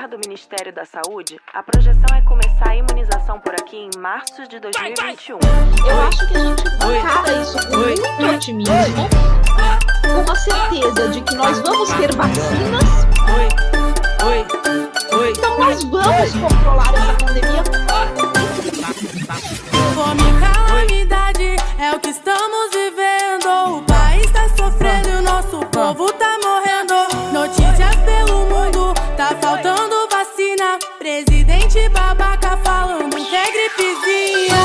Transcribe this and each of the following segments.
celular do Ministério da Saúde, a projeção é começar a imunização por aqui em março de 2021. Eu acho que a gente encara isso com muito otimismo, com a certeza de que nós vamos ter vacinas. Então nós vamos controlar essa pandemia. Fome e calamidade é o que estamos vivendo. O país tá sofrendo e o nosso povo tá morrendo. Notícias pelo mundo, tá faltando vacina. Presidente babaca falando que é gripezinha.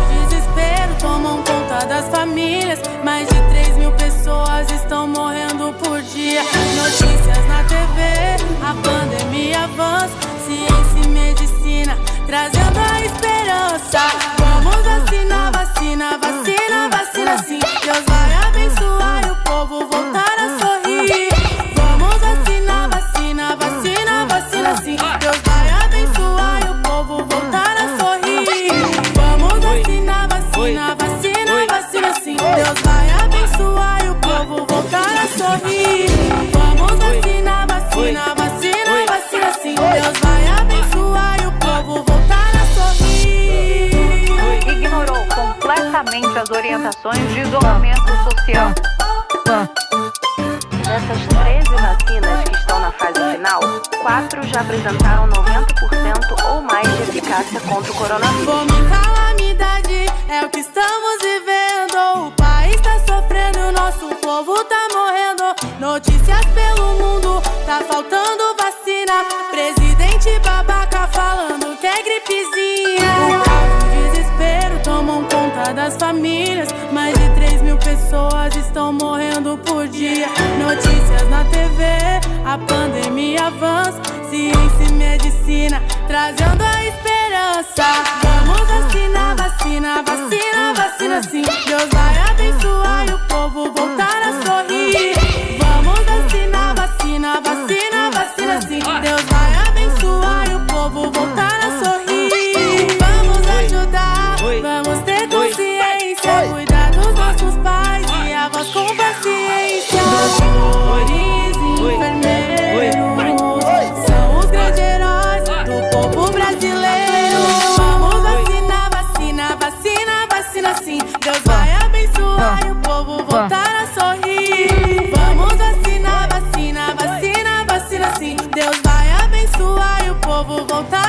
O desespero tomam conta das famílias. Mais de 3.000 pessoas estão morrendo por dia. Notícias na TV, a pandemia avança. Ciência e medicina trazendo a esperança. Vamos vacinar, vacina, vacina, vacina sim. Deus vai abençoar e o povo voltar a sorrir. Vamos vacinar, vacina, vacina, vacina sim. Deus vai abençoar e o povo voltar a sorrir. Vamos vacinar, vacina, vacina, vacina sim. Deus vai abençoar e o povo voltar a sorrir. Vamos vacinar, vacina, vacina, vacina sim. Deus vai abençoar e o povo voltar a sorrir. Ignorou completamente as orientações de isolamento social. Dessas 13 vacinas que estão na fase final, 4 já apresentaram 90% ou mais de eficácia contra o coronavírus. Fome e calamidade é o que estamos vivendo. O país tá sofrendo e o nosso povo tá morrendo. Notícias pelo mundo, tá faltando vacina. Presidente babaca falando que é gripezinha. O caos e o desespero tomam conta das famílias. Mais de 3.000 pessoas estão morrendo por dia. Notícias na TV, a pandemia avança. Ciência e medicina trazendo a esperança. Vamos vacinar, vacina, vacina, vacina sim. Deus vai abençoar e o povo voltar a sorrir. Vamos vacinar, vacina, vacina, vacina sim. Deus vai abençoar e o povo voltar a sorrir. Vamos ajudar, vamos ter consciência. Cuidar dos nossos pais e avós com paciência. Doutores e enfermeiros são os grandes heróis do povo brasileiro. Vamos vacinar, vacina, vacina, vacina sim. Deus vai abençoar e o povo voltar a sorrir. Vamos vacinar, vacina, vacina, vacina sim. Deus vai abençoar e o povo voltar